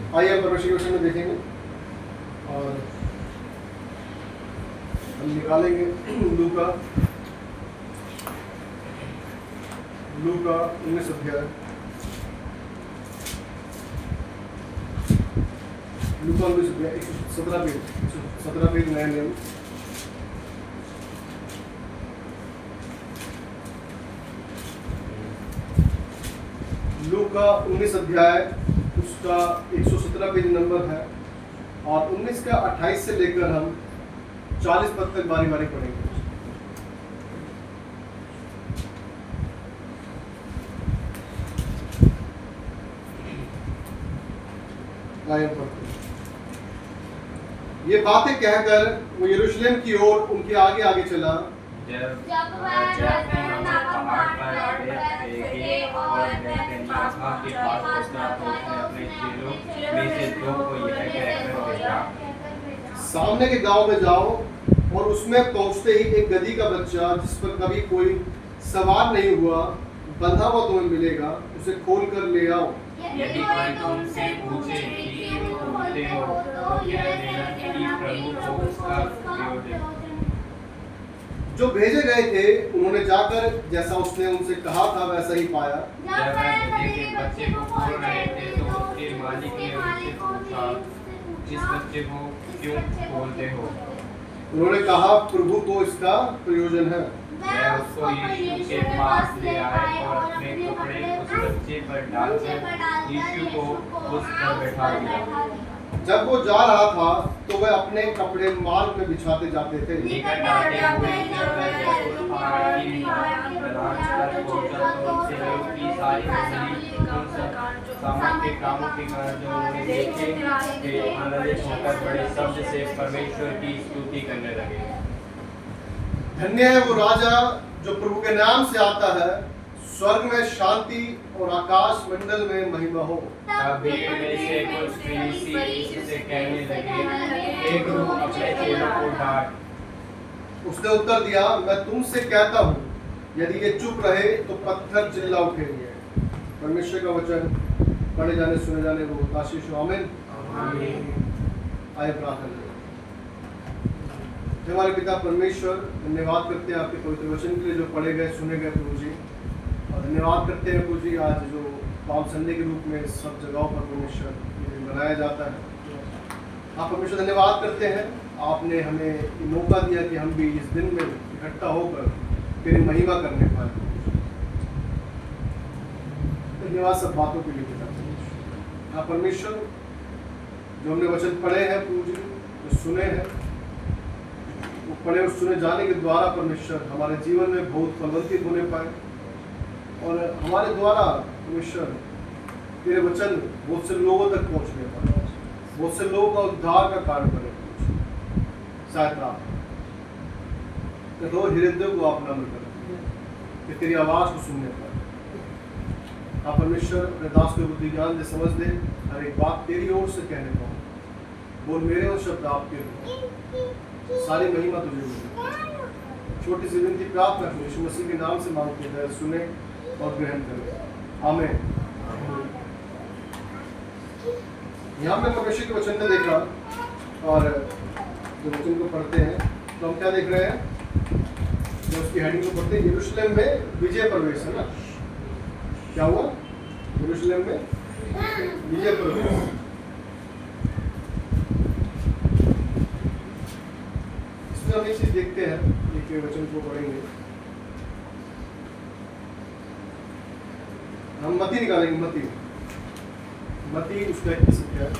आइए हम परमेश्वर के वचन में देखेंगे और हम निकालेंगे लूका 19 अध्याय। लूका 19 अध्याय 17 पेज नया नियम। लूका 19 अध्याय उसका 117 पेज नंबर है और 19 का 28 से लेकर हम 40 पद तक बारी बारी पढ़ेंगे। ये बातें कहकर वो यरूशलेम की ओर उनके आगे आगे चला। जब वह पहाड़ पर थे और के पास पहुंचा तो उसने अपने चेलों में से दो को यह कहकर भेजा, सामने के गांव में जाओ और उसमें पहुंचते ही एक गधी का बच्चा जिस पर कभी कोई सवार नहीं हुआ बंधा हुआ तुम्हें मिलेगा, उसे खोल कर ले आओ। यदि कोई तुमसे पूछे कि क्यों ढूंढते हो तो कह देना कि प्रभु को उसका प्रयोजन। जो भेजे गए थे उन्होंने जाकर जैसा उसने उनसे कहा था वैसा ही पाया। जब वह गधे के बच्चे को खोल रहे थे तो उसके मालिक ने उनसे पूछा, इस बच्चे को क्यों खोलते हो? उन्होंने कहा, प्रभु को इसका प्रयोजन है। वह उसको यीशु के पास ले आए और अपने कपड़े उस बच्चे पर डालकर यीशु को उस पर बैठा दिया। जब वो जा रहा था तो वह अपने कपड़े मार्ग में बिछाते जाते थे। निकट आते हुए जब वह जैतून पहाड़ की ढलान पर पहुंचा तो उससे लोग की सारी मंडली उन सब सामर्थ्य के कामों के कारण जो उन्होंने देखे थे आनंदित होकर बड़े शब्द से परमेश्वर की स्तुति करने लगे। धन्य है वो राजा जो प्रभु के नाम से आता है, स्वर्ग में शांति और आकाश मंडल में महिमा हो। तब भीड़ में से कुछ फरीसी यीशु से कहने लगे, हे गुरु, अपने चेलों को डांट। उसने उत्तर दिया, मैं तुमसे कहता हूँ यदि ये चुप रहे तो पत्थर चिल्ला उठेंगे। परमेश्वर का वचन पढ़े जाने सुने जाने वो आशीष हो। आमीन। आइए प्रार्थना करें। हमारे पिता परमेश्वर, धन्यवाद करते हैं आपके पवित्र वचन के लिए जो पढ़े गए सुने गए प्रभु जी, और धन्यवाद करते हैं प्रभु जी आज जो पाम संडे के रूप में सब जगहों पर परमेश्वर मनाया जाता है। आप परमेश्वर धन्यवाद करते हैं, आपने हमें मौका दिया कि हम भी इस दिन में इकट्ठा होकर तेरी महिमा करने पाए। धन्यवाद सब बातों के लिए पिता परमेश्वर। आप परमेश्वर जो हमने वचन पढ़े हैं प्रभु जी, जो सुने हैं, वो पढ़े और सुने जाने के द्वारा परमेश्वर हमारे जीवन में बहुत फलवंती होने पाए और हमारे द्वारा परमेश्वर तेरे वचन बहुत से लोगों तक पहुंचने पाए, बहुत से लोगों का उद्धार का कारण बने। शायद आप कठोर हृदय को आप नम्र करें कि तेरी आवाज को सुनने पाए। आप परमेश्वर अपने दास को बुद्धि ज्ञान दे, समझ दे, हर एक बात तेरी ओर से कहने पाओ। बोल मेरे और शब्द आपके हो, सारी महिमा तुझे मिले। छोटी सी विनती प्रार्थना यीशु मसीह के नाम से मांगते हैं, सुने और ग्रहण करें। आमीन। यहाँ पे परमेश्वर के वचन में देखा और जो वचन को पढ़ते हैं तो हम क्या देख रहे हैं, जो उसकी हेडिंग को पढ़ते हैं, यरूशलेम में विजय प्रवेश, है ना? क्या हुआ? यरूशलेम में विजय प्रवेश। इसमें हम एक चीज देखते हैं, एक वचन को पढ़ेंगे, हम मती निकालेंगे। मती उसका 21 क्या है,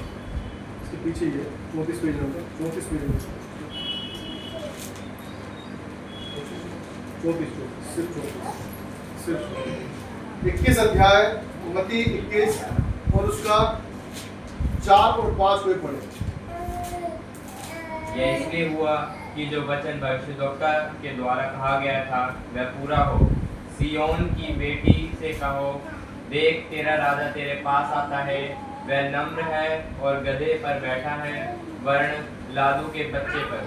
इसके पीछे ही है 34 पेज नंबर 34 पेज नंबर 34 सिर्फ 21 अध्याय मती 21 और उसका 4 और 5 को पढ़े। यह इसलिए हुआ कि जो वचन भविष्यद्वक्ता के द्वारा कहा गया था वह पूरा हो। सियोन की बेटी से कहो, देख तेरा राजा तेरे पास आता है, वह नम्र है और गधे पर बैठा है, वर्ण लादू के बच्चे पर।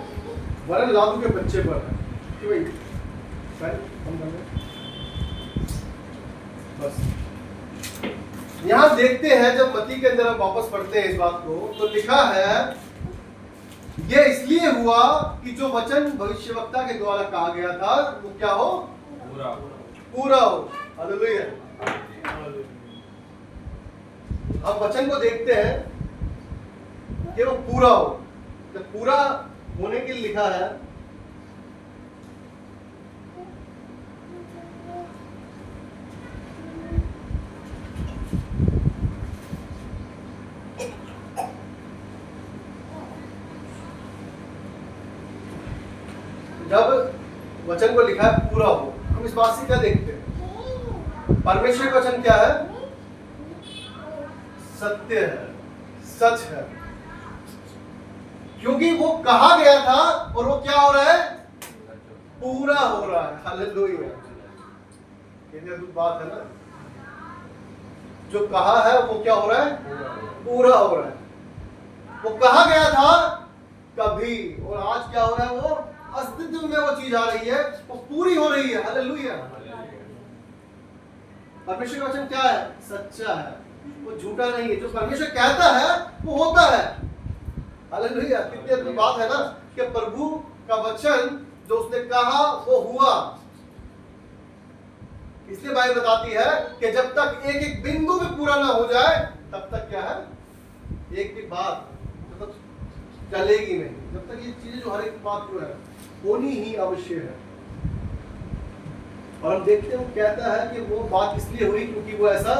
वर्ण लादू के बच्चे पर है। क्यों भाई? हम बस यहां देखते हैं जब मत्ती के अंदर हम वापस पढ़ते हैं इस बात को, तो लिखा है ये इसलिए हुआ कि जो वचन भविष्यवक्ता के द्वारा कहा गया था वो क्या हो, पूरा हो। हालेलुया। हम वचन को देखते हैं कि वो पूरा हो। जब पूरा होने के लिए लिखा है, जब वचन को लिखा है पूरा हो, हम इस बात से क्या देखते हैं? परमेश्वर का वचन क्या है? सत्य है, सच है, क्योंकि वो कहा गया था और वो क्या हो रहा है? पूरा हो रहा है। हालेलुया। ये तो बात है ना, जो कहा है वो क्या हो रहा है? पूरा हो रहा है। वो कहा गया था कभी, और आज क्या हो रहा है? वो अस्तित्व में वो चीज आ रही है, वो पूरी हो रही है। हालेलुया। परमेश्वर का वचन क्या है? सच्चा है, वो झूठा नहीं है। जो परमेश्वर कहता है वो होता है। हालेलुया। कितनी अच्छी बात है ना कि प्रभु का वचन जो उसने कहा वो हुआ। इसलिए बाइबल बताती है कि जब तक एक एक बिंदु भी पूरा ना हो जाए तब तक क्या है? एक भी बात जब तक चलेगी नहीं, जब तक ये चीजें जो हर एक बात जो है होनी ही अवश्य है। और हम देखते हैं वो कहता है कि वो बात इसलिए हुई क्योंकि वो ऐसा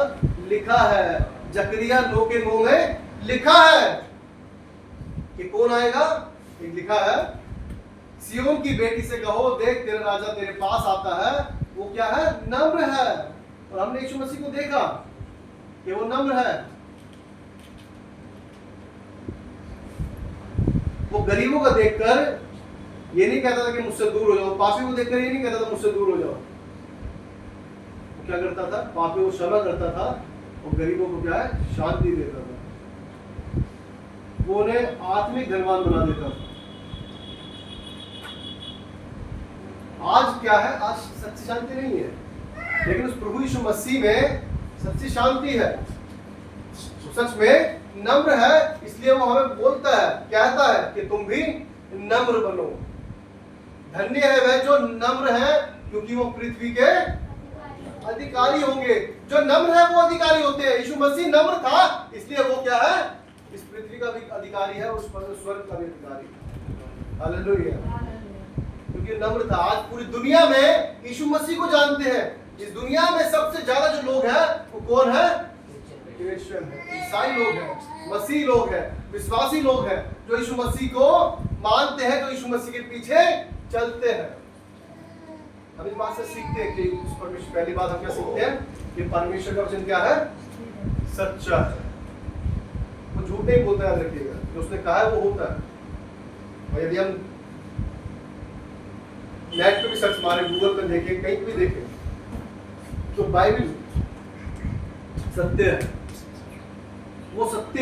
लिखा है। जकरिया 9 के 9 में लिखा है कि कौन आएगा? एक लिखा है, सिय्योन की बेटी से कहो देख तेरा राजा तेरे पास आता है, वो क्या है? नम्र है। और हमने यीशु मसीह को देखा कि वो नम्र है। वो गरीबों को देखकर ये नहीं कहता था कि मुझसे दूर हो जाओ, पापी को देखकर ये नहीं कहता था मुझसे दूर हो जाओ। वो क्या करता था? पापी को क्षमा करता था और गरीबों को क्या है? शांति देता था। वो उन्हें आत्मिक धनवान बना देता था। आज क्या है? आज सच्ची शांति नहीं है, लेकिन उस प्रभु यीशु मसीह में सच्ची शांति है। सच में नम्र है, इसलिए वो हमें बोलता है, कहता है कि तुम भी नम्र बनो। धन्य है वह जो नम्र है, क्योंकि वो पृथ्वी के अधिकारी होंगे। जो नम्र है वो अधिकारी होते हैं। यीशु मसीह नम्र था, इसलिए वो क्या है? इस पृथ्वी का भी अधिकारी है, उस स्वर्ग का भी अधिकारी। हालेलुया। क्योंकि नम्र था। आज पूरी दुनिया में यीशु मसीह को जानते हैं। इस दुनिया में सबसे ज्यादा जो लोग हैं वो कौन है? क्रिश्चियन है, ईसाई लोग हैं, मसीह लोग हैं, विश्वासी लोग हैं, जो यीशु मसीह को मानते हैं, जो यीशु मसीह के पीछे चलते हैं। हम इस बात से सीखते हैं कि परमेश्वर, पहली बात हम क्या सीखते हैं कि परमेश्वर का वचन क्या है? सच्चा है। वो झूठ नहीं बोलता, याद रखिएगा। जो उसने कहा है वो होता है। और यदि हम नेट पे भी सर्च मारे, गूगल पे देखें, कहीं भी देखें, तो बाइबल सत्य है। वो सत्य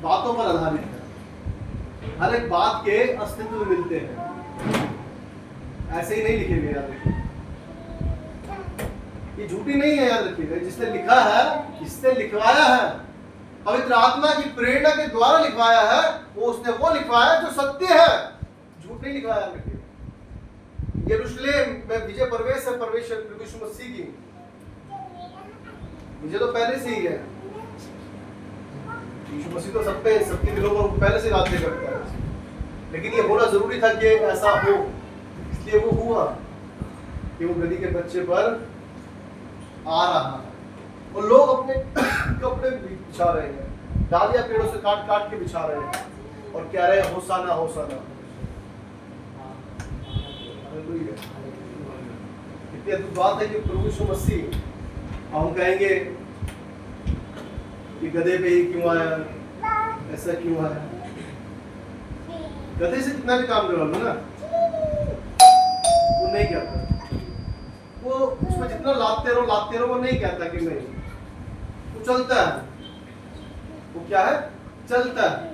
बातों पर आधारित है। हर एक बात के अस्तित्व मिलते हैं, ऐसे ही नहीं लिखे गए। याद रखिए, ये झूठी नहीं है। याद रखिएगा, जिसने लिखा है, जिसने लिखवाया है, पवित्र आत्मा की प्रेरणा के द्वारा लिखवाया है, वो उसने वो लिखवाया जो सत्य है, झूठ नहीं लिखवाया। याद रखिए, यरूशलेम में विजय प्रवेश है परमेश्वर प्रभु यीशु मसीह की। विजय तो पहले से ही है। यीशु मसीह तो सब पे, सबके दिलों पर पहले से राज्य करता है, लेकिन ये होना जरूरी था कि ऐसा हो। इसलिए वो हुआ कि वो गधी के बच्चे पर आ रहा है और लोग अपने कपड़े बिछा रहे हैं, डालियां पेड़ों से काट काट के बिछा रहे हैं और कह रहे हैं होसाना होसाना। कितनी अद्भुत बात है कि प्रभु यीशु मसीह, हम कहेंगे कि गधे पे ही क्यों आया, ऐसा क्यों आया? गधे से कितना भी काम करवा लो ना, वो नहीं कहता। वो उसमें जितना लाते रहो वो नहीं कहता कि नहीं, वो चलता है। वो क्या है? चलता है।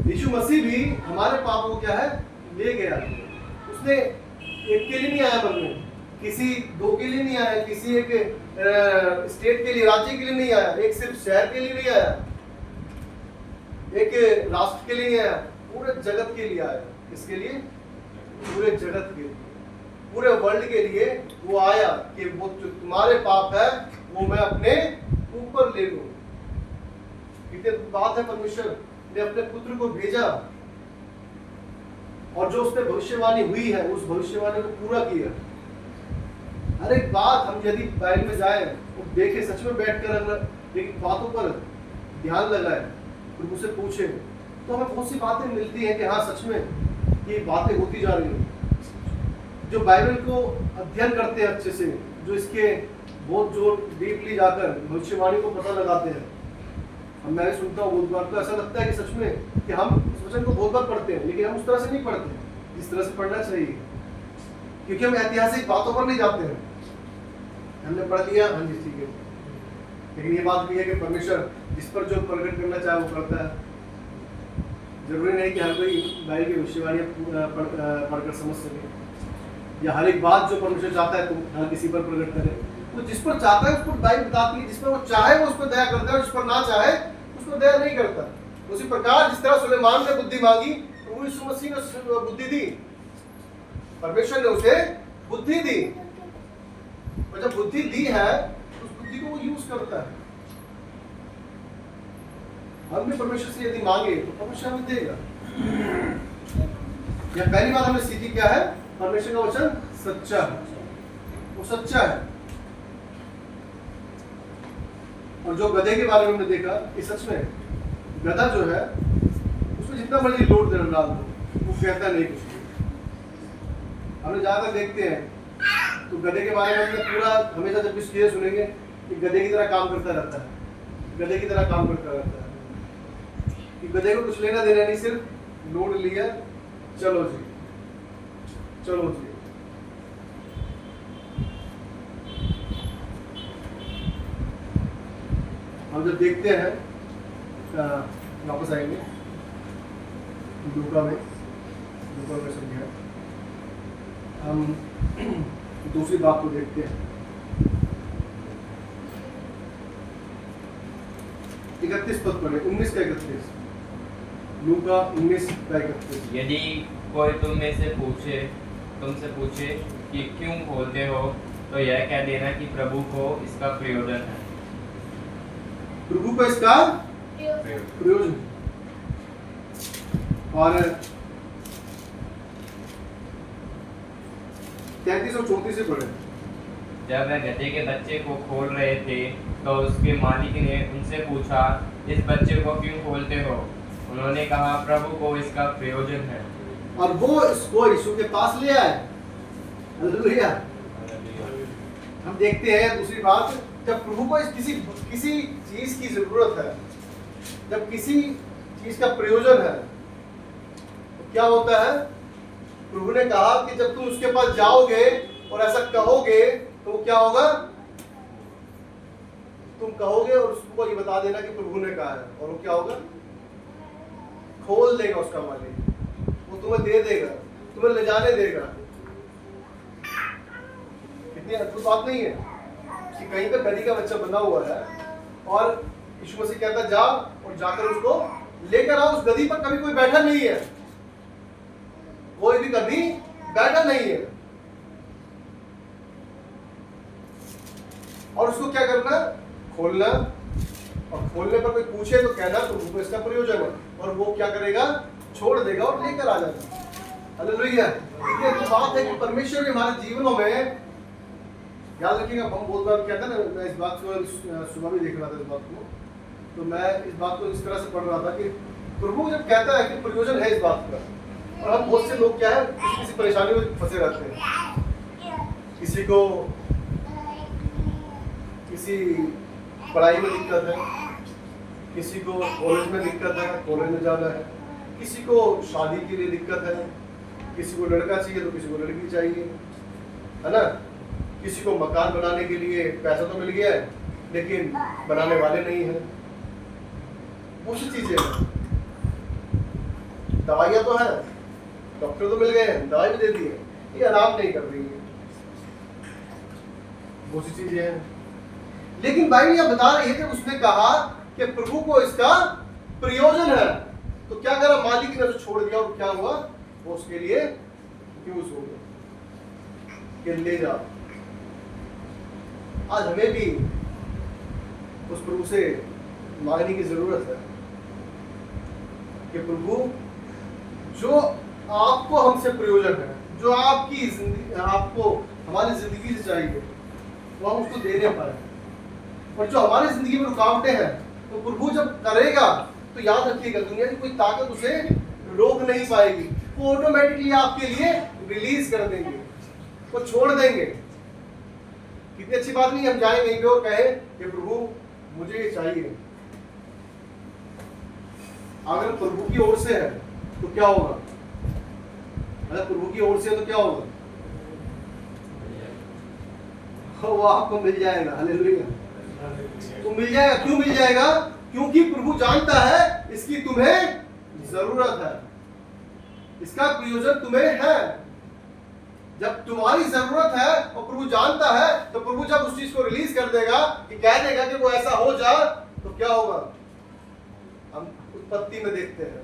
यीशु मसीह भी हमारे पापों को क्या है? ले गया। उसने एक के लिए नहीं आया मन में, किसी दो के लिए नहीं आया, किसी एक स्टेट के लिए, राज्य के लिए नहीं आया, एक सिर्फ शहर के लिए नहीं आया, एक राष्ट्र के लिए नहीं आया, पूरे जगत के लिए आया। किसके लिए? पूरे जगत के लिए, पूरे वर्ल्ड के लिए वो आया कि वो जो तुम्हारे पाप है वो मैं अपने ऊपर ले लूं। कितनी बात है, परमेश्वर ने अपने पुत्र को भेजा और जो उसने भविष्यवाणी हुई है उस भविष्यवाणी को पूरा किया। हर एक बात हम यदि बाइबल में जाए और देखें, सच में बैठकर अगर एक बातों पर ध्यान लगाए, प्रभु से पूछे, तो हमें बहुत सी बातें मिलती हैं कि हाँ सच में ये बातें होती जा रही हैं। जो बाइबल को अध्ययन करते हैं अच्छे से, जो इसके बहुत जो डीपली जाकर भविष्यवाणी को पता लगाते हैं, मैं सुनता हूँ बहुत बार, तो ऐसा लगता है कि सच में कि हम इस वचन को बहुत बार पढ़ते हैं, लेकिन हम उस तरह से नहीं पढ़ते जिस तरह से पढ़ना चाहिए, क्योंकि हम ऐतिहासिक बातों पर नहीं जाते हैं। हमने पढ़ लिया, हाँ जी ठीक है, लेकिन ये बात भी है कि परमेश्वर जिस पर जो प्रकट करना चाहे वो करता है। जरूरी नहीं कि हर कोई बाइबल की भविष्यवाणियां पढ़कर समझ सके, या हर एक बात जो परमेश्वर चाहता है तो हर किसी पर प्रकट करे। तो जिस पर चाहता है उस पर बाइबल बताती है, जिस पर वो चाहे वो उस पर दया करता है, और जिस पर ना चाहे उस पर दया नहीं करता। उसी प्रकार जिस तरह सुलेमान ने बुद्धि मांगी, प्रभु यीशु मसीह ने बुद्धि दी, परमेश्वर ने उसे बुद्धि दी, और जब बुद्धि दी है उस बुद्धि को वो यूज करता है। हम भी परमेश्वर से यदि मांगे तो परमेश्वर हमें देगा। या पहली बात हमने सीखी क्या है, परमेश्वर का वचन सच्चा है, वो सच्चा है। और जो गधे के बारे में हमने देखा कि सच में गधा जो है उसमें जितना मर्जी लोड दे डाल दो वो कहता नहीं कुछ। हमने ज्यादा देखते हैं तो गधे के बारे में हमने पूरा हमेशा जब भी ये सुनेंगे कि गधे की तरह काम करता रहता है, गधे की तरह काम करता रहता है, कि गधे को कुछ लेना देना नहीं, सिर्फ लोड लिया, चलो जी चलो जी। हम जब देखते हैं वापस आएंगे लूका में समझिए, हम दूसरी बात को देखते हैं। 31 पद पढ़े, 19 का 31, लूका 19 का 31। यदि कोई तुमसे पूछे कि क्यों खोलते हो, तो यह कह देना कि प्रभु को इसका प्रयोजन है। प्रभु को इसका प्रयोजन। और 33 और 34 से पढ़े। जब वह गधे के बच्चे को खोल रहे थे तो उसके मालिक ने उनसे पूछा, इस बच्चे को क्यों खोलते हो? उन्होंने कहा, प्रभु को इसका प्रयोजन है। और वो इसको यीशु के पास ले आए। हालेलुया। हम देखते हैं दूसरी बात, जब प्रभु को किसी चीज की जरूरत है, जब किसी चीज का प्रयोजन है, तो क्या होता है? प्रभु ने कहा कि जब तुम उसके पास जाओगे और ऐसा कहोगे तो क्या होगा? तुम कहोगे और उसको ये बता देना कि प्रभु ने कहा है, और वो क्या होगा? खोल देगा उसका मालिक, वो तुम्हें दे देगा, तुम्हें ले जाने देगा। कितनी अद्भुत बात नहीं है कि कहीं पे गधी का बच्चा बंधा हुआ है और यीशु मसीह कहता जा और जाकर उसको लेकर आओ। उस गधी पर कभी कोई बैठा नहीं है, कोई भी कभी बैठा नहीं है, और उसको क्या करना? खोलना, और खोलने पर कोई पूछे तो कहना प्रभु को इसका प्रयोजन है, और वो क्या करेगा? छोड़ देगा और लेकर आ जाएगा। हालेलुया। ये तो बात है कि परमेश्वर ने हमारे जीवनों में, याद रखिएगा, हम बहुत बार कहते हैं ना, मैं इस बात को सुबह भी देख रहा था इस बात को, तो मैं इस बात को इस तरह से पढ़ रहा था कि प्रभु जब कहता है कि प्रयोजन है इस बात का, और हम बहुत से लोग क्या है, किसी परेशानी में फंसे रहते हैं। किसी को किसी पढ़ाई में दिक्कत है, किसी को कॉलेज में दिक्कत है, कॉलेज में जाना है, किसी को शादी के लिए दिक्कत है, किसी को लड़का चाहिए तो किसी को लड़की चाहिए, है ना? किसी को मकान बनाने के लिए पैसा तो मिल गया है लेकिन बनाने वाले नहीं हैं। बहुत सी चीजें हैं। दवाइयाँ तो हैं, डॉक्टर तो मिल गए हैं, दवाई भी दे दी है, ये आराम नहीं कर रही है। बहुत सी चीजें हैं। लेकिन बाइबल यह बता रही है कि उसने कहा कि प्रभु को इसका प्रयोजन है। तो क्या करा, मालिक ने उसे छोड़ दिया और क्या हुआ, वो उसके लिए यूज हो गया कि ले जा। आज हमें भी उस प्रभु से मांगने की जरूरत है कि प्रभु जो आपको हमसे प्रयोजन है, जो आपकी आपको हमारी जिंदगी से चाहिए, वो हम उसको दे नहीं पाए। और जो हमारी जिंदगी में रुकावटें हैं, तो प्रभु जब करेगा तो याद रखिएगा, दुनिया की कोई ताकत उसे रोक नहीं पाएगी। वो ऑटोमेटिकली आपके लिए रिलीज कर देंगे, वो छोड़ देंगे। कितनी अच्छी बात नहीं, हम जाएंगे कहीं पे और कहें कि प्रभु मुझे ये चाहिए। अगर प्रभु की ओर से है तो क्या होगा, अगर प्रभु की ओर से है तो क्या होगा, वो आपको मिल जाएगा। हालेलुया, तो मिल जाएगा। क्यों मिल जाएगा? क्योंकि प्रभु जानता है इसकी तुम्हें जरूरत है, इसका प्रयोजन तुम्हें है। जब तुम्हारी जरूरत है और प्रभु जानता है, तो प्रभु जब उस चीज को रिलीज कर देगा, कि कह देगा कि वो ऐसा हो जा, तो क्या होगा? हम उत्पत्ति में देखते हैं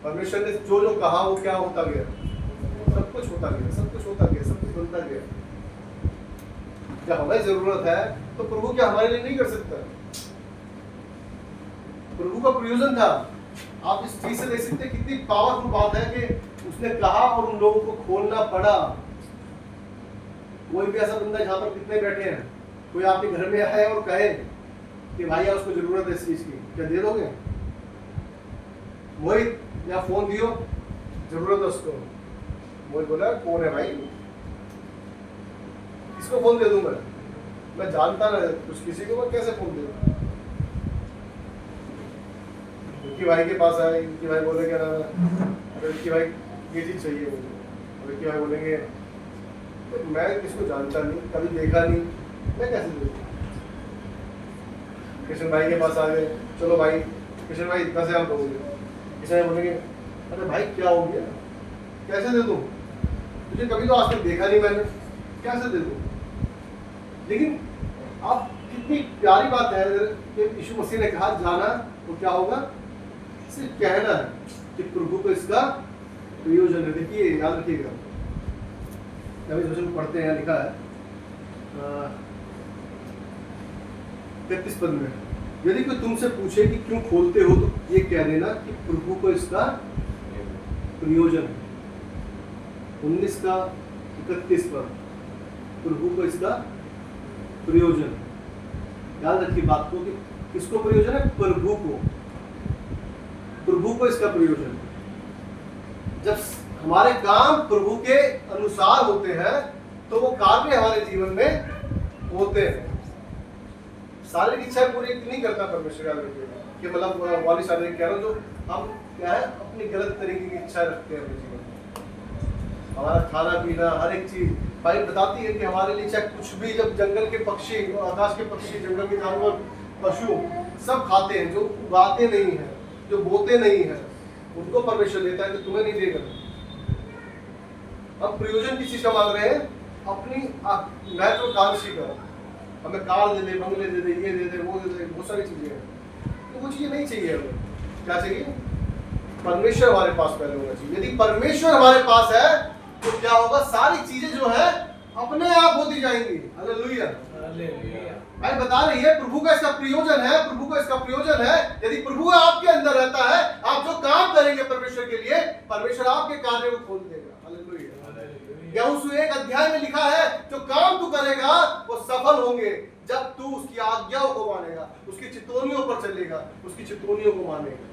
परमेश्वर ने जो जो कहा वो क्या होता गया, सब कुछ होता गया, सब कुछ होता गया, सब कुछ बनता गया। जब हमें जरूरत है तो प्रभु क्या हमारे लिए नहीं कर सकता? प्रभु का प्रयोजन था। आप इस चीज से देख सकते हैं कितनी पावरफुल बात है कि उसने कहा और उन लोगों को खोलना पड़ा। कोई भी ऐसा बंदा जहां पर कितने बैठे हैं, कोई आपके घर में आए और कहे कि भाई उसको जरूरत है इस चीज की, क्या दे दोगे? मोहित या फोन दियो, जरूरत है उसको। मोहित बोला कौन है भाई, किसको फोन दे दूं मैं जानता ना कुछ, किसी को मैं कैसे फोन दे दूं? विक्की भाई के पास आए, विक्की भाई बोले क्या नाम है, अरे विक्की भाई ये चीज चाहिए मुझे। विक्की भाई बोलेंगे तो मैं किसको जानता नहीं, कभी देखा नहीं, मैं कैसे दूं? किशन भाई के पास आ गए, चलो भाई किशन भाई इतना से आप दोगे। किशन भाई बोलेंगे अरे भाई क्या हो गया, कैसे दे दूं, तुझे कभी तो आज तक देखा नहीं मैंने, कैसे दे दूं? लेकिन आप कितनी प्यारी बात है कि यीशु मसीह ने कहा जाना तो क्या होगा, सिर्फ कहना है कि प्रभु को इसका प्रयोजन है। देखिए याद रखिएगा, जब इस वचन को पढ़ते हैं, लिखा है 33 पद में, यदि कोई तुमसे पूछे कि क्यों खोलते हो, तो ये कह देना कि प्रभु को इसका प्रयोजन है। 19 का 31 पद, प्रभु को इसका प्रयोजन। याद रखिए बात को कि किसको प्रयोजन है? प्रभु को। प्रभु को इसका प्रयोजन। जब हमारे काम प्रभु के अनुसार होते हैं तो वो कार्य हमारे जीवन में होते हैं। शारीरिक इच्छा पूरी नहीं करता परमेश्वर, याद रखिएगा कि मतलब वाली शारीरिक कह रहा हूँ, जो हम क्या है अपनी गलत तरीके की इच्छा रखते हैं अपने जीवन में। हमारा खाना पीना हर एक चीज बाइबल बताती है कि हमारे लिए चाहे कुछ भी, जब जंगल के पक्षी, आकाश के पक्षी, जंगल के जानवर, पशु सब खाते हैं, जो उगाते नहीं है, जो बोते नहीं है, उनको परमेश्वर देता है कि तुम्हें नहीं देगा। अब प्रयोजन किस चीज का मांग रहे हैं? अपनी महत्वाकांक्षी का, हमें कार दे दे, बंगले दे दे, ये दे दे, वो दे दे, बहुत सारी चीजें हैं। तो वो चीजें नहीं चाहिए हमें। क्या चाहिए? परमेश्वर हमारे पास पहले होना चाहिए। यदि परमेश्वर हमारे पास है तो क्या होगा? सारी चीजें जो है अपने आप होती जाएंगी। हालेलुया, भाई बता रही है प्रभु का इसका प्रयोजन है, प्रभु का इसका प्रयोजन है। यदि प्रभु आपके अंदर रहता है, आप जो काम करेंगे परमेश्वर के लिए, परमेश्वर आपके कार्य को खोल देगा। हालेलुया। यहोशू 1 अध्याय में लिखा है, जो काम तू करेगा वो सफल होंगे जब तू उसकी आज्ञाओं को मानेगा, उसकी चितौनियों पर चलेगा, उसकी चितौनियों को मानेगा,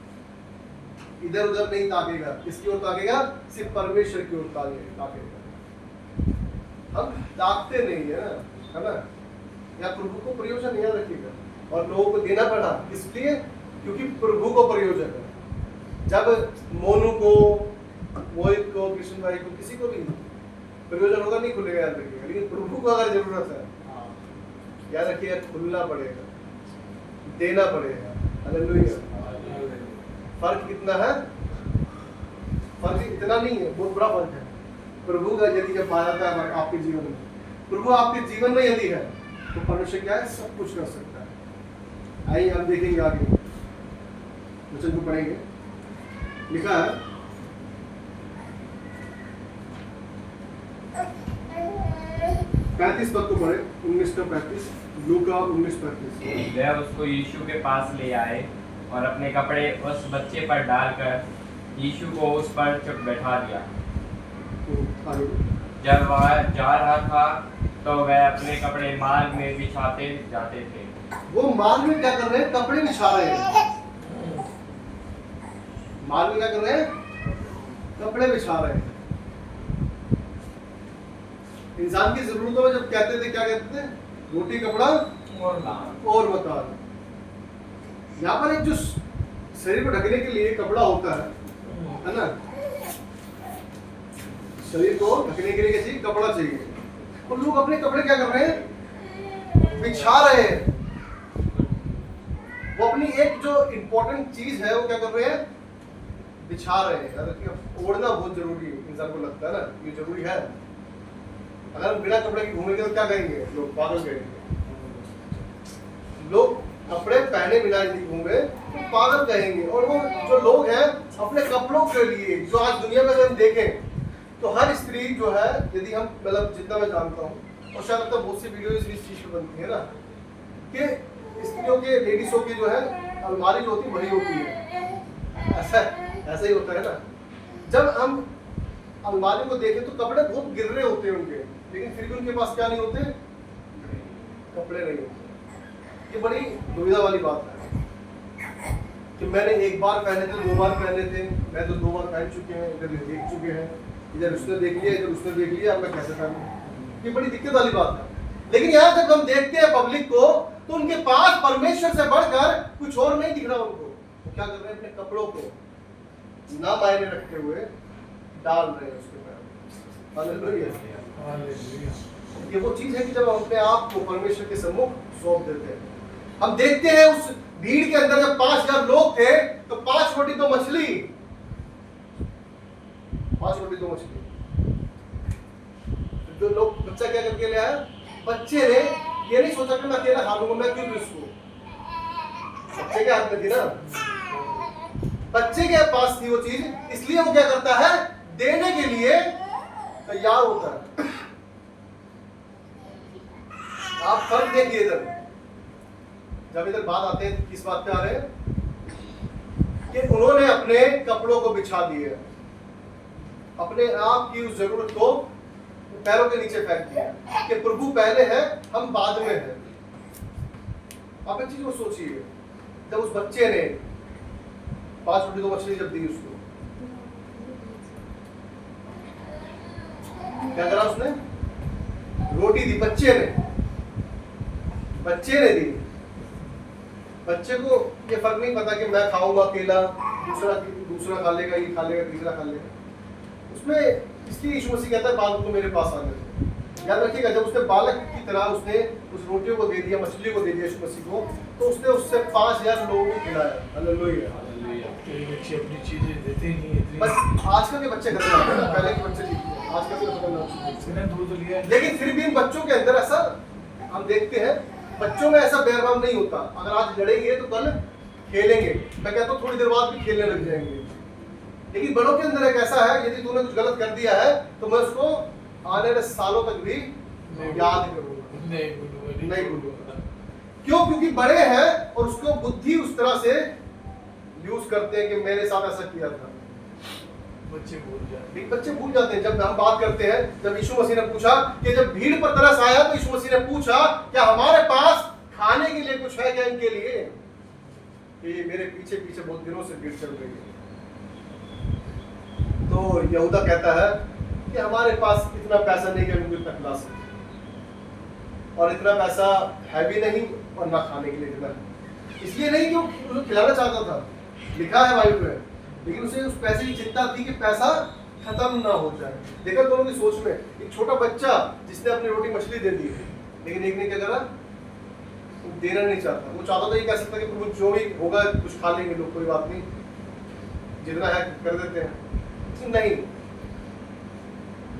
इधर उधर नहीं ताकेगा। किसकी ओर ताकेगा? सिर्फ परमेश्वर की ओर ताकेगा। हम ताकते नहीं है ना? या प्रभु को प्रयोजन याद रखिएगा। और लोगों को देना पड़ा इसलिए क्योंकि प्रभु को प्रयोजन है। जब मोनू को, मोहित को, कृष्ण भाई को, किसी को भी प्रयोजन होगा नहीं खुलेगा, याद रखिएगा। लेकिन प्रभु को अगर जरूरत है, याद रखिएगा, खुलना पड़ेगा, देना पड़ेगा। हालेलुया। फर्क कितना है? फर्क इतना नहीं है, बहुत बड़ा फर्क है। प्रभु का यदि जब आ जाता है आपके जीवन में, प्रभु आपके जीवन में यदि है तो परमेश्वर क्या है, सब कुछ कर सकता है। आइए हम देखेंगे आगे, वचन को पढ़ेंगे। लिखा है 35 पद को पढ़े, 19:35, लूका 19:35। वह उसको यीशु के पास ले आए और अपने कपड़े उस बच्चे पर डालकर यीशु को उस पर चुप बैठा दिया। तो आगे जब वह जा रहा था तो वह अपने कपड़े मार्ग में बिछाते जाते थे। वो मार्ग में क्या कर रहे हैं, कपड़े बिछा रहे हैं। मार्ग में क्या कर रहे हैं, कपड़े बिछा रहे हैं। इंसान की जरूरतों में जब कहते थे, क्या कहते थे, रोटी कपड़ा और मकान। यहाँ पर एक जो शरीर को ढकने के लिए कपड़ा होता है ना, शरीर को ढकने के लिए क्या चाहिए, कपड़ा चाहिए। और लोग अपने कपड़े क्या कर रहे हैं, बिछा रहे हैं। वो अपनी एक जो इंपॉर्टेंट चीज है वो क्या कर रहे हैं, बिछा रहे हैं। अगर ओढ़ना बहुत जरूरी है, इंसान को लगता है ना ये जरूरी है। अगर हम बिना कपड़े के घूमेंगे तो क्या कहेंगे लोग, पागल कहेंगे। लोग कपड़े पहने बिना यदि घूमे तो पागल कहेंगे। और वो जो लोग हैं अपने कपड़ों के लिए, जो आज दुनिया में हम देखें तो हर स्त्री जो है, यदि हम मतलब जितना मैं जानता हूँ, और शायद तो बहुत सी वीडियो इस चीज पर बनती है ना, कि स्त्रियों के, लेडीजों की जो है अलमारी जो होती है बड़ी होती है। ऐसा ही होता है ना। जब हम अलमारी को देखें तो कपड़े बहुत गिर रहे होते हैं उनके, लेकिन फिर भी उनके पास क्या नहीं होते, कपड़े नहीं होते। ये बड़ी दुविधा वाली बात है कि मैंने एक बार पहने थे, 2 बार पहने थे, मैं तो 2 बार पहन चुके हैं, इधर देख चुके हैं, इधर उसने देख लिया, इधर उसने देख लिया, अब मैं कैसे पहनूं। ये बड़ी दिक्कत वाली बात है। लेकिन यहाँ जब हम देखते हैं पब्लिक को, तो उनके पास परमेश्वर से बढ़कर कुछ और नहीं दिख रहा उनको। तो क्या कर रहे हैं, अपने कपड़ों को ना मायने रखते हुए डाल रहे हैं उसके पैर। हालेलुया। ये वो चीज है कि जब हम अपने आप को परमेश्वर के सम्मुख सौंप देते हैं। हम देखते हैं उस भीड़ के अंदर जब 5000 लोग थे तो 5 रोटी 2 मछली, 5 रोटी 2 मछली। जो लोग, बच्चा क्या करके ले आया, बच्चे ने ये नहीं सोचा कि मैं अकेला खा लूंगा, मैं क्यों दूं इसको। बच्चे के हाथ में थी ना, बच्चे के पास थी वो चीज, इसलिए वो क्या करता है, देने के लिए तैयार होता है। आप फर्क देखिए इधर, जब इधर बात आते हैं किस बात पे आ रहे हैं, कि उन्होंने अपने कपड़ों को बिछा दिए, अपने आप की उस जरूरत को पैरों के नीचे फेंक दिया कि प्रभु पहले है, हम बाद में है। आप एक चीज को सोचिए, जब उस बच्चे ने 5 रोटी 2 मछली जब दी उसको, क्या करा उसने, रोटी दी, बच्चे ने दी। बच्चे को ये फर्क नहीं पता कि मैं खाऊंगा अकेला, दूसरा खा लेगा, ये खा लेगा, तीसरा खा लेगा। उसमें इसलिए यीशु मसीह कहता है बालक को मेरे पास आने दो। याद रखिएगा, जब उसने बालक की तरह उसने उस रोटियों को दे दिया, मछली को दे दिया यीशु मसीह को, तो उसने उससे 5000 लोगों को खिलाया। हालेलुया। बच्चे अपनी चीजें देते ही नहीं इतनी। बस आजकल के बच्चे करते हैं ना, पहले के बच्चे ठीक थे, आजकल के बच्चे मैंने दूध तो लिया है। लेकिन फिर भी इन बच्चों के अंदर ऐसा हम देखते हैं, बच्चों में ऐसा बैरभाव नहीं होता। अगर आज लड़ेंगे तो कल खेलेंगे, मैं कहता हूँ थोड़ी देर बाद भी खेलने लग जाएंगे। लेकिन बड़ों के अंदर एक ऐसा है, यदि तूने कुछ गलत कर दिया है तो मैं उसको आने वाले सालों तक भी याद करूंगा, नहीं भूलूंगा। क्यों? क्योंकि बड़े हैं और उसको बुद्धि उस तरह से यूज करते हैं कि मेरे साथ ऐसा किया था। बच्चे भूल जाते हैं। जब हम बात करते हैं, जब यीशु मसीह ने पूछा कि जब भीड़ पर तरस आया तो यीशु मसीह ने पूछा क्या हमारे पास खाने के लिए कुछ है क्या इनके लिए? ये मेरे पीछे पीछे बहुत दिनों से भीड़ चल रही है। तो यहूदा कहता है कि हमारे पास इतना पैसा नहीं कि हम इतना खिला सकें, और इतना पैसा है भी नहीं और ना खाने के लिए इतना। इसलिए नहीं कि वो खिलाना चाहता था, लिखा है बाइबल में, लेकिन उसे उस पैसे की चिंता थी कि पैसा खत्म ना हो जाए। देखा दोनों की सोच में, एक छोटा बच्चा जिसने अपनी रोटी मछली दे दी, लेकिन एक ने क्या करा, वो देना नहीं चाहता। वो चाहता था ये कह सकता कि प्रभु जो भी होगा कुछ खा लेंगे लोग, कोई बात नहीं, जितना है कर देते हैं। नहीं,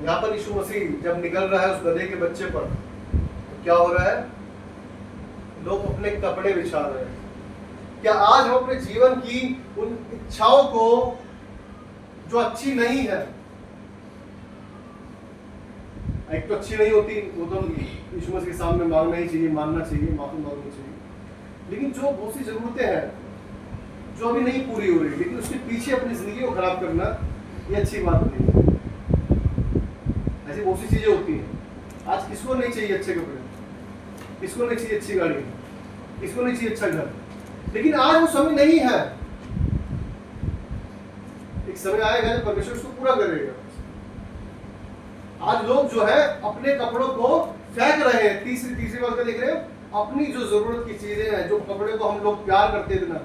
यहाँ पर यीशु मसीह जब निकल रहा है उस गधे के बच्चे पर, तो क्या हो रहा है, लोग अपने कपड़े बिछा रहे हैं। क्या आज हम अपने जीवन की उन इच्छाओं को जो अच्छी नहीं है, एक तो अच्छी नहीं होती, वो तो यीशु मसीह के सामने मांगना ही चाहिए, मानना चाहिए, माफी मांगनी चाहिए, लेकिन जो बहुत सी जरूरतें हैं जो अभी नहीं पूरी हो रही, लेकिन उसके पीछे अपनी जिंदगी को खराब करना ये अच्छी बात नहीं है। ऐसी बहुत सी चीजें होती हैं। आज किसको नहीं चाहिए अच्छे कपड़े, किसको नहीं चाहिए अच्छी गाड़ी, किसको नहीं चाहिए अच्छा घर, लेकिन आज वो समय नहीं है। एक समय आएगा जब परमेश्वर उसको पूरा करेगा। आज लोग जो है अपने कपड़ों को फेंक रहे हैं। तीसरी बात का देख रहे हो, अपनी जो जरूरत की चीजें हैं, जो कपड़े को हम लोग प्यार करते थे ना,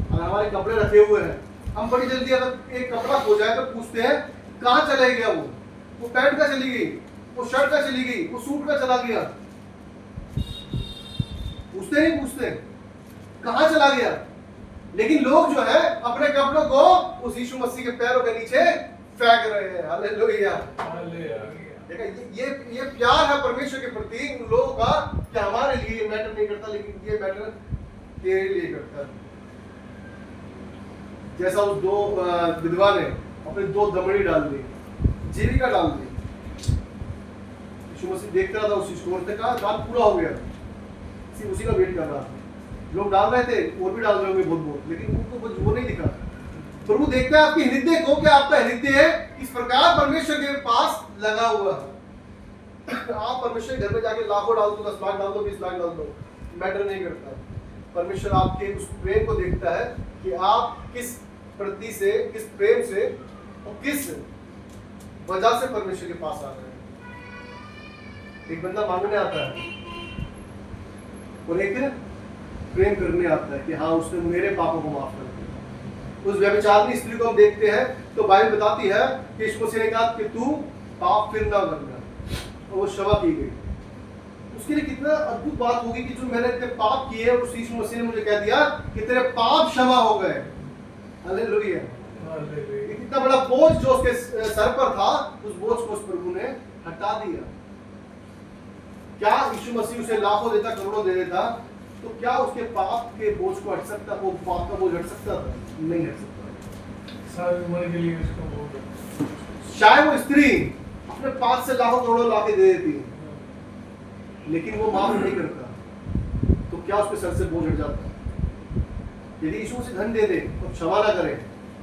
और हमारे कपड़े रखे हुए हैं, हम बड़ी जल्दी अगर एक कपड़ा खो जाए तो पूछते हैं कहाँ चले गया, वो पैंट का चली गई, वो शर्ट का चली गई, वो सूट का चला गया, पूछते नहीं पूछते कहाँ चला गया। लेकिन लोग जो है अपने कपड़ों को उस यीशु मसीह के पैरों के नीचे फेंक रहे हैं। हालेलुया। देखा, ये प्यार है परमेश्वर के प्रति उन लोगों का कि हमारे लिए मैटर नहीं करता, लेकिन ये मैटर तेरे लिए करता है। जैसा उस दो विधवा ने अपने 2 दमड़ी डाल दी, जीविका डाल दी। यीशु मसीह देखता रहा था उस चीज को, उसने कहा काम पूरा हो गया, उसी का वेट कर रहा था। लोग डाल रहे थे, और भी डाल रहे होंगे बहुत, लेकिन उनको कुछ वो नहीं दिखा। प्रभु देखता है आपके हृदय को, क्या आपका हृदय इस प्रकार परमेश्वर के पास लगा हुआ है। आप परमेश्वर के घर में जाके लाखों डाल दो, 10 लाख डाल दो, 20 लाख डाल दो, मैटर नहीं करता। परमेश्वर आपके उस प्रेम को देखता है कि आप किस प्रति से, किस प्रेम से और किस वजह से परमेश्वर के पास आ रहे हैं। एक बंदा मांगने आता है और एक प्रेम करने आता है कि हाँ उसने मेरे पापों को माफ कर दिया। उस व्यभिचारिणी स्त्री को हम देखते हैं तो बाइबल बताती है कि यीशु मसीह ने कहा कि तू पाप फिर ना करना, और वो क्षमा की गई। उसके लिए कितना अद्भुत बात होगी कि जो मैंने तेरे पाप किए उस यीशु मसीह ने मुझे कह दिया कि तेरे पाप क्षमा हो गए। हालेलुया। इतना बड़ा बोझ जो उसके सर पर था, उस बोझ को उस प्रभु ने हटा दिया। क्या यीशु मसीह उसे लाखों देता, करोड़ों दे देता, तो क्या उसके पाप के बोझ को हट सकता, वो पाप का बोझ हट सकता था? नहीं हट सकता। सारी उम्र के लिए उसको शायद वो स्त्री अपने 5 से लाखों करोड़ों लाके दे देती, लेकिन वो माफ नहीं करता, तो क्या उसके सर से बोझ हट जाता? यदि यीशु उसे धन दे दे और क्षमा ना करे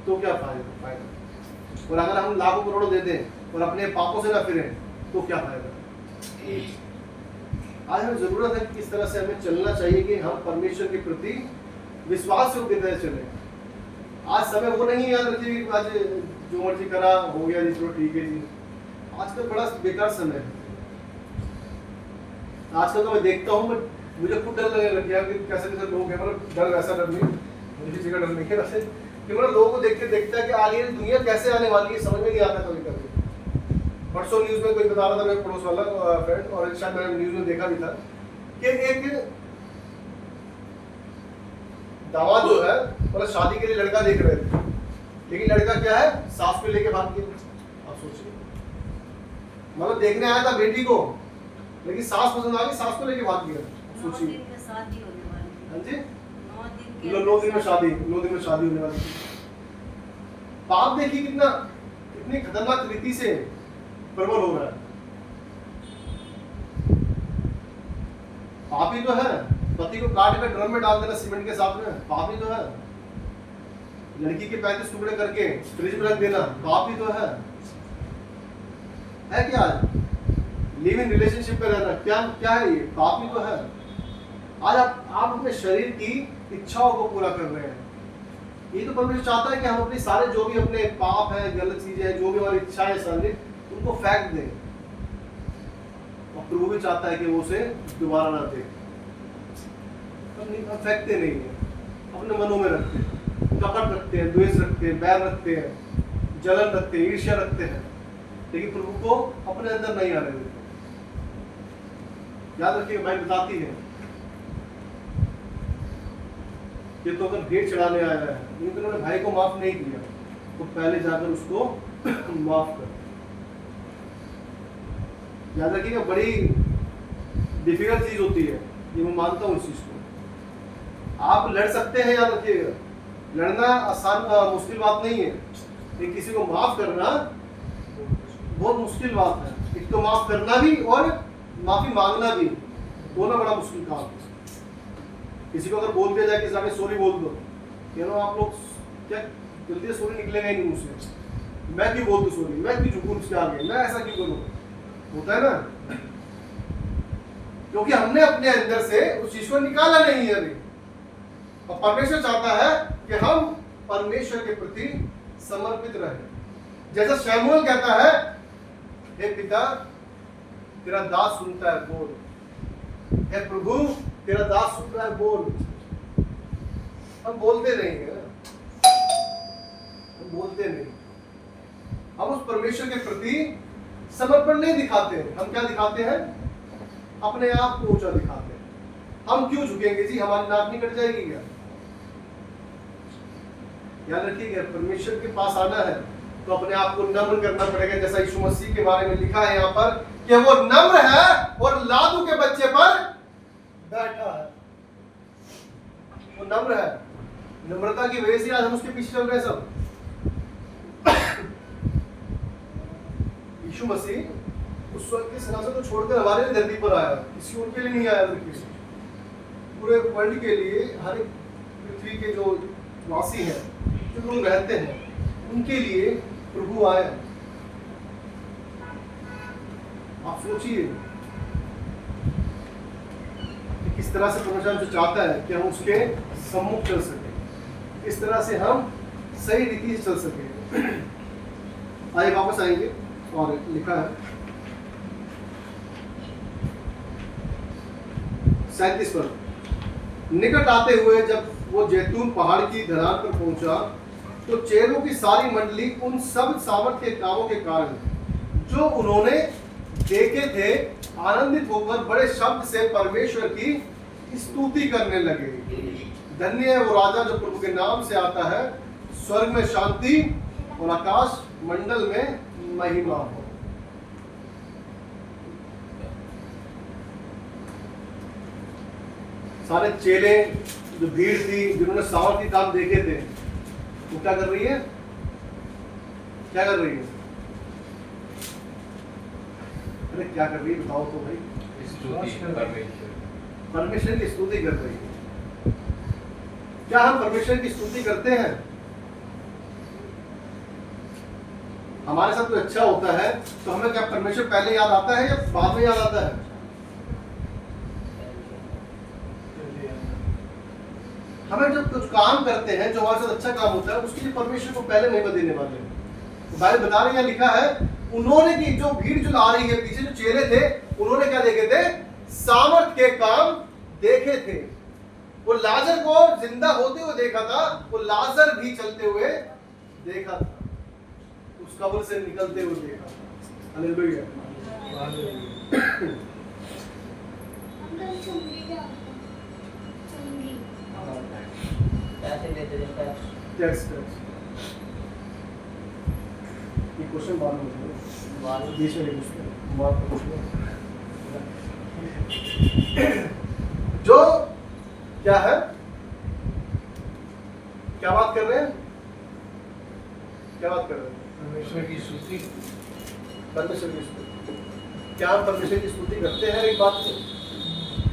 तो क्या फायदा? और अगर हम लाखों करोड़ों दे दें और अपने पापों से ना फिरें तो क्या फायदा? आज हमें जरूरत है कि किस तरह से हमें चलना चाहिए कि हम परमेश्वर के प्रति विश्वास योग्य तरह चले। आज समय वो नहीं याद रखिए कि आज जो मर्जी करा हो गया जी, चलो ठीक है जी। आजकल बड़ा बेकार समय है। आजकल तो मैं देखता हूँ, मुझे खुद डर लगने लग गया कि कैसे कैसे लोग हैं, मतलब डर वैसा डर नहीं, मुझे किसी का डर नहीं है वैसे, कि मतलब लोगों को देखते देखता है कि आगे दुनिया कैसे आने वाली है समझ में नहीं आता कभी कभी। परसों न्यूज में कोई बता रहा था, मेरे पड़ोस वाला फ्रेंड, और शायद मैंने न्यूज में देखा भी था कि एक दामाद जो है मतलब शादी के लिए लड़का देख रहे थे, लेकिन लड़का क्या है, सास को लेके भाग गया। आप सोचिए, मतलब देखने आया था बेटी को, लेकिन सास पसंद आ गई, सास को लेके भाग गया। सोचिए, हाँ जी, 9 दिन में शादी होने वाली थी। पाप देखिए कितनी खतरनाक रीति से प्रबल हो रहा है। पाप ही तो है। पति को काट कर ड्रम में डाल देना सीमेंट के साथ में, पाप ही तो है। लड़की के 35 टुकड़े करके फ्रिज में रख देना, पाप ही तो है क्या? लिव इन रिलेशनशिप में रहना क्या है? ये पाप ही तो है। आज आप अपने शरीर की इच्छाओं को पूरा कर रहे हैं। ये तो परमेश्वर चाहता है कि हम अपने सारे जो भी अपने पाप है, गलत चीजें हैं, जो भी हमारी इच्छा है सारे, उनको फेंक दें। और प्रभु भी चाहता है कि वो उसे दोबारा ना दे। हम फेंकते नहीं है, अपने मनों में रखते हैं, कपट रखते हैं, द्वेष रखते हैं, बैर रखते हैं, जलन रखते हैं, ईर्ष्या रखते हैं, लेकिन प्रभु को अपने अंदर नहीं आने देते। याद रखिए, भाई बताती है ये तो अगर भेंट चढ़ाने आया है, लेकिन उन्होंने भाई को माफ नहीं किया, तो पहले जाकर उसको माफ कर। याद रखिएगा, बड़ी डिफिकल्ट चीज होती है ये मैं मानता हूँ इस चीज को। आप लड़ सकते हैं, याद रखिएगा, लड़ना आसान मुश्किल बात नहीं है, लेकिन किसी को माफ करना बहुत मुश्किल बात है। एक तो माफ करना भी और माफी मांगना भी, दोनों बड़ा मुश्किल काम है। किसी को अगर बोल दिया जाए कि जाके सॉरी बोल दो, you know, आप लोग क्या जल्दी से सॉरी निकलेगा ही नहीं मुझसे, मैं क्यों बोल दूं सॉरी, मैं क्यों झुकूं उसके आगे, मैं ऐसा क्यों करूं, होता है ना, क्योंकि हमने अपने अंदर से उस चीज को निकाला नहीं है अभी। और परमेश्वर चाहता है कि हम परमेश्वर के प्रति समर्पित रहें। जैसा शमूएल कहता है, हे पिता तेरा दास सुनता है, बोल, हे प्रभु तेरा दास सुन रहा है, बोल। हम बोलते नहीं है, हम बोलते नहीं, हम उस परमेश्वर के प्रति समर्पण नहीं दिखाते हैं। हम क्या दिखाते हैं? अपने आप को ऊंचा दिखाते हैं। हम क्यों झुकेंगे जी, हमारी नाक नहीं कट जाएगी क्या? याद रखिएगा, परमेश्वर के पास आना है तो अपने आप को नम्र करना पड़ेगा, जैसा यीशु मसीह के बारे में लिखा है यहाँ पर कि वो नम्र है और लादू के बच्चे पर बैठा है। वो नम्र है, नम्रता की वजह से आज हम उसके पीछे चल रहे हैं सब। यीशु मसीह उस स्वर्ग के सिंहासन को छोड़कर हमारे लिए धरती पर आया, किसी और के लिए नहीं आया, पूरे वर्ल्ड के लिए, हर एक पृथ्वी के जो वासी हैं, जो लोग रहते हैं, उनके लिए प्रभु आया। आप सोचिए किस तरह से परमेश्वर हमसे चाहता है कि हम उसके सम्मुख चल सके, इस तरह से हम सही रीति से चल सके। आइए वापस आएंगे, और लिखा है 37 पर, निकट आते हुए जब वो जैतून पहाड़ की ढलान पर पहुंचा तो चेलों की सारी मंडली उन सब सामर्थ्य के कामों के कारण जो उन्होंने देखे थे आनंदित होकर बड़े शब्द से परमेश्वर की स्तुति करने लगे। धन्य है वो राजा जो प्रभु के नाम से आता है, स्वर्ग में शांति और आकाश मंडल में महिमा हो। सारे चेले, जो भीड़ थी, जिन्होंने सामर्थ्य काम देखे थे, वो क्या कर रही है? क्या कर रही है? अरे क्या कर रही है बताओ तो भाई। परमेश्वर की स्तुति कर रही है। क्या हम परमेश्वर की स्तुति करते हैं? हमारे साथ कोई अच्छा होता है तो हमें क्या परमेश्वर पहले याद आता है या बाद में याद आता है? हमें जब कुछ काम करते हैं जो हमारे साथ अच्छा काम होता है, उसके लिए परमेश्वर को पहले महिमा देने वाले हैं। तो बाइबल बता रही है, लिखा है, उन्होंने की जो भीड़ जो आ रही है पीछे, जो चेले थे, उन्होंने क्या देखे थे? सामर्थ के काम देखे थे। वो लाजर को जिंदा होते हुए देखा था, वो लाजर भी चलते हुए देखा था, उस कब्र से निकलते हुए देखा था। हालेलुया। ये क्वेश्चन बाद में बीच में जो क्या है, क्या बात कर रहे हैं? क्या बात कर रहे हैं? परमेश्वर की स्तुति। परमेश्वर की स्तुति। क्या हम परमेश्वर की स्तुति करते हैं एक बात से,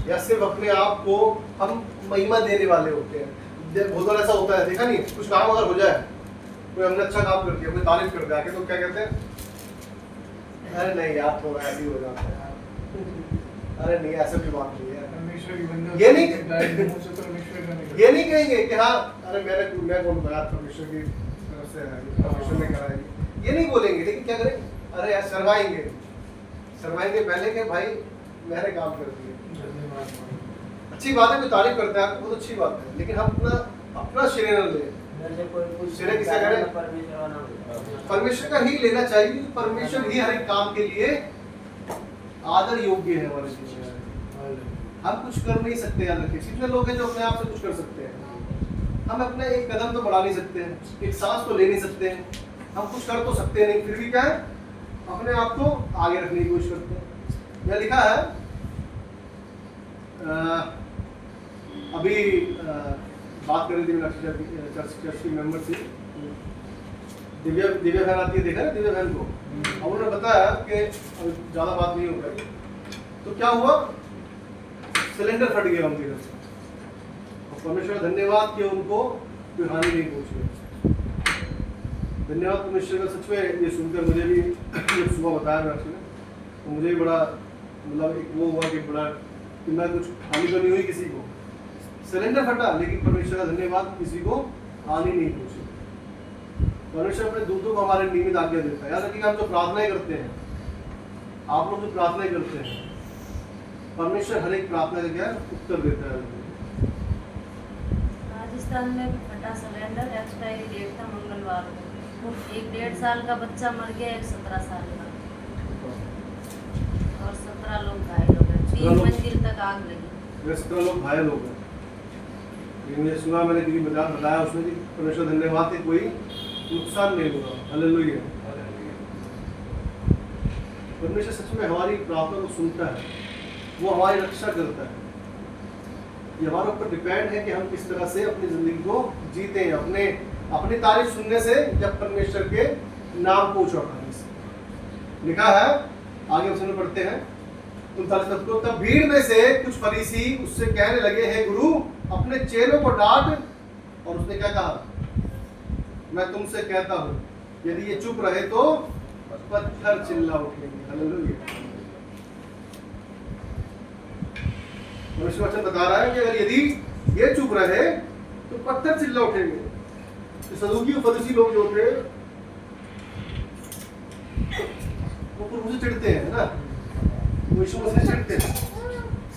या सिर्फ अपने आप को हम महिमा देने वाले होते हैं? बहुत बार ऐसा होता है, देखा नहीं, कुछ काम अगर हो जाए, कोई हमने अच्छा काम कर दिया, कोई तारीफ कर दिया आके, तो क्या कहते हैं? अरे नहीं यार, थोड़ा ऐसे ही हो जाता है, अरे नहीं ऐसा भी बात नहीं है। ये नहीं ये नहीं कहेंगे कि हाँ अरे मैं कौन यार, परमेश्वर की तरफ से है, परमेश्वर ने करा है, ये नहीं बोलेंगे। लेकिन क्या करें? अरे यार शर्माएंगे पहले के भाई मैंने काम कर दिया। अच्छी बात है, कोई तारीफ करता है बहुत अच्छी बात है, लेकिन हम अपना श्रेय न ले। श्रेय किसे करें? परमेश्वर का ही लेना चाहिए। परमेश्वर ही हर एक काम के लिए आदर योग्य है हमारे जीवन में। हम कुछ कर नहीं सकते, याद रखिए। कितने लोग हैं जो अपने आप से कुछ कर सकते हैं? हम अपने एक कदम तो बढ़ा नहीं सकते हैं, एक सांस तो ले नहीं सकते हैं, हम कुछ कर तो सकते नहीं, फिर भी क्या है, अपने आप को आगे रखने की कोशिश करते हैं। यह लिखा है अभी बात कर रही थी मेरी चर्च की मेंबर थी, दिव्या बहन आती है, देखा ना दिव्या बहन को। अब उन्होंने बताया कि अभी ज़्यादा बात नहीं हो पाई, तो क्या हुआ, सिलेंडर फट गया उनके घर से। और परमेश्वर का धन्यवाद कि उनको कोई हानि नहीं पहुंची। धन्यवाद परमेश्वर का, सच में ये सुनकर मुझे भी जब सुबह बताया डॉक्टर ने, तो मुझे भी बड़ा मतलब एक वो हुआ कि बड़ा कि मैं कुछ हानि तो नहीं हुई किसी को, सिलेंडर फटा लेकिन परमेश्वर का धन्यवाद किसी को हानि नहीं पहुंची। परमेश्वर अपने दूतों को हमारे नियमित आज्ञा देता है। याद रखिएगा, हम जो प्रार्थनाएं करते हैं, आप लोग जो प्रार्थनाएं करते हैं, परमेश्वर हर एक प्रार्थना का क्या उत्तर देता है। राजस्थान में भी फटा सिलेंडर, एक्सपायरी डेट था मंगलवार को। एक 1.5 साल का बच्चा मर गया, एक 17 साल का, और 17 लोग घायल हो गए। 3 मंजिल तक आग लगी। 17 लोग घायल हो गए। लेकिन मुझे सुना, मैंने किसी बताया उसने कि परमेश्वर धन्यवाद है, कोई नुकसान नहीं हुआ। हालेलुया। परमेश्वर सच में हमारी प्रार्थना को सुनता है, वो हमारी रक्षा करता है। ये हमारे ऊपर डिपेंड है कि हम किस तरह से अपनी जिंदगी को जीते हैं, अपनी तारीफ सुनने से या परमेश्वर के नाम को ऊंचा उठाने से। लिखा है, आगे हम पढ़ते हैं 39 पद को, तब भीड़ में से कुछ फरीसी उससे कहने लगे, हैं गुरु, अपने चेलों को डांट। और उसने क्या कहा, मैं तुमसे कहता हूं, यदि ये चुप रहे तो पत्थर चिल्ला उठेंगे। हालेलुया। परमेश्वर वचन बता रहा है कि अगर यदि ये चुप रहे तो पत्थर चिल्ला उठेंगे। तो सदूकी और फरीसी लोग जो थे वो प्रभु से चिढ़ते हैं ना, वो यीशु मसीह से चिढ़ते हैं।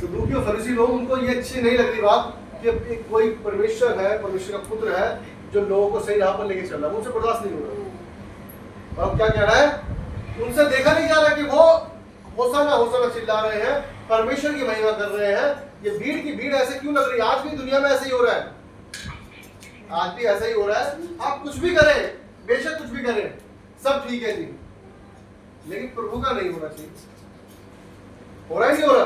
सदूकी और फरीसी लोग, उनको ये अच्छी नहीं लगती बात कि एक कोई परमेश्वर है, परमेश्वर का पुत्र है जो लोगों को सही राह पर लेके चल रहा है, उनसे बर्दाश्त नहीं हो रहा। और क्या कह रहा है, उनसे देखा नहीं जा रहा कि वो होसाना चिल्ला रहे हैं, परमेश्वर की महिमा कर रहे हैं। ये भीड़ की भीड़ ऐसे क्यों लग रही है? आज भी दुनिया में ऐसे ही हो रहा है, आज भी ऐसा ही हो रहा है। आप कुछ भी करें, बेशक कुछ भी करें, सब ठीक है जी, लेकिन प्रभु का नहीं होना चाहिए। हो रहा ही नहीं हो रहा,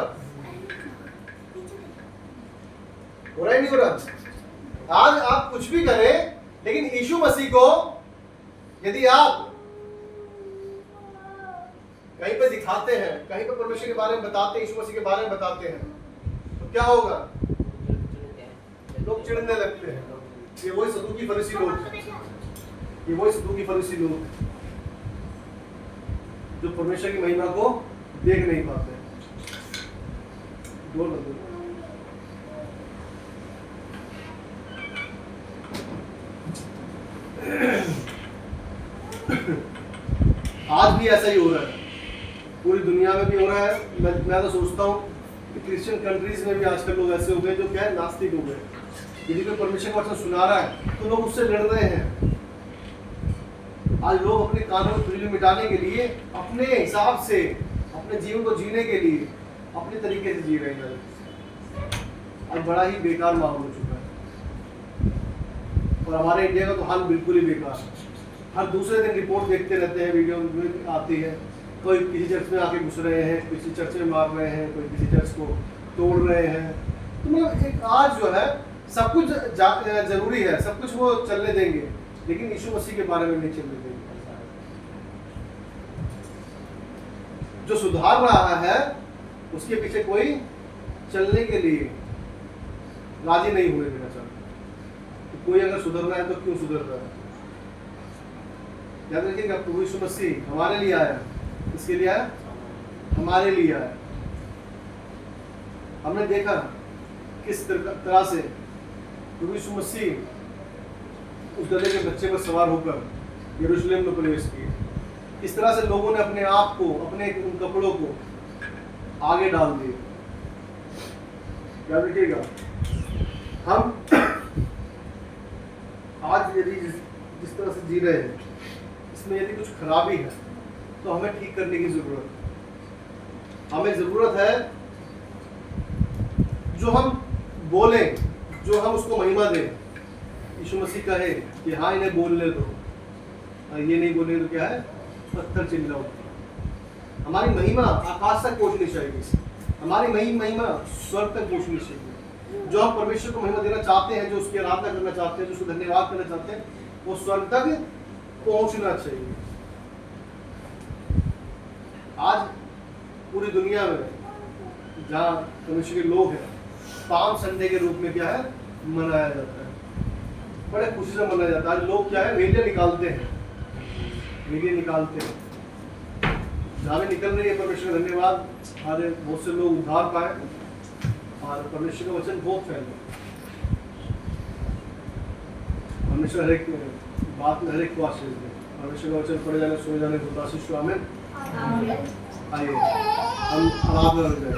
हो रहा ही नहीं हो रहा। आज आप कुछ भी करें, लेकिन यीशु मसीह को यदि आप कहीं पे दिखाते हैं, कहीं पे परमेश्वर के बारे में बताते हैं, यीशु मसीह के बारे में बताते हैं, तो क्या होगा, लोग चिढ़ने लगते हैं। ये वही सदूकी फरीसी लोग, ये वही सदूकी फरीसी लोग जो परमेश्वर की महिमा को देख नहीं पाते। आज भी ऐसा ही हो रहा है, पूरी दुनिया में भी हो रहा है। मैं तो सोचता हूँ कि क्रिश्चियन कंट्रीज में भी आजकल लोग ऐसे हो गए जो क्या है, नास्तिक हो गए। यदि कोई परमेश्वर का वचन सुना रहा है तो लोग उससे लड़ रहे हैं। आज लोग अपने कानून खुजली मिटाने के लिए, अपने हिसाब से, अपने जीवन को जीने के लिए अपने तरीके से जी रहे हैं। आज बड़ा ही बेकार माहौल हो चुका है, और हमारे इंडिया का तो हाल बिल्कुल ही बेकार है। हर दूसरे दिन रिपोर्ट देखते रहते हैं, वीडियो आती है, कोई किसी चर्च में आके घुस रहे हैं, किसी चर्च में मार रहे हैं, कोई किसी चर्च को तोड़ रहे हैं। तो मतलब एक आज जो है सब कुछ जरूरी है, सब कुछ वो चलने देंगे, लेकिन यीशु मसीह के बारे में नहीं चलने देंगे। जो सुधार रहा है उसके पीछे कोई चलने के लिए राजी नहीं हुए देना चाहते। तो कोई अगर सुधरना है तो क्यों सुधर रहा है? याद रखिएगा, प्रभु यीशु मसीह हमारे लिए आया। किसके लिए आया? हमारे लिए आया। हमने देखा किस तरह से प्रभु यीशु मसीह उस गधे के बच्चे पर सवार होकर यरूशलेम में प्रवेश किए। इस तरह से लोगों ने अपने आप को, अपने उन कपड़ों को आगे डाल दिए। याद रखिएगा, हम आज यदि जिस तरह से जी रहे हैं, इसमें यदि कुछ खराबी है तो हमें ठीक करने की जरूरत है। हमें जरूरत है जो हम बोले, जो हम उसको महिमा दें। यीशु मसीह कहे कि हाँ इन्हें बोलने दो, ये नहीं बोले तो क्या है, पत्थर चिल्लाओ। हमारी महिमा आकाश तक पहुंचनी चाहिए। हमारी महिमा स्वर्ग तक पहुंचनी चाहिए। जो हम परमेश्वर को महिमा देना चाहते हैं, जो उसकी आराधना करना चाहते हैं, जो उसको धन्यवाद करना चाहते हैं, वो स्वर्ग तक पहुंचना चाहिए। आज पूरी दुनिया में जहाँ परमेश्वर के लोग हैं, पाम संडे के रूप में क्या है मनाया जाता है, बड़े खुशी से मनाया जाता है। आज लोग क्या है मीडिया निकालते हैं, जहाँ भी निकल रही है परमेश्वर का धन्यवाद, हमारे बहुत से लोग उद्धार पाए और परमेश्वर का वचन बहुत फैले। परमेश्वर हर एक बात में हर एक को आशीष दे। परमेश्वर का वचन पढ़े जाने सुने जाने को आशीष। आमीन। आइए हम आराधना में जाएं।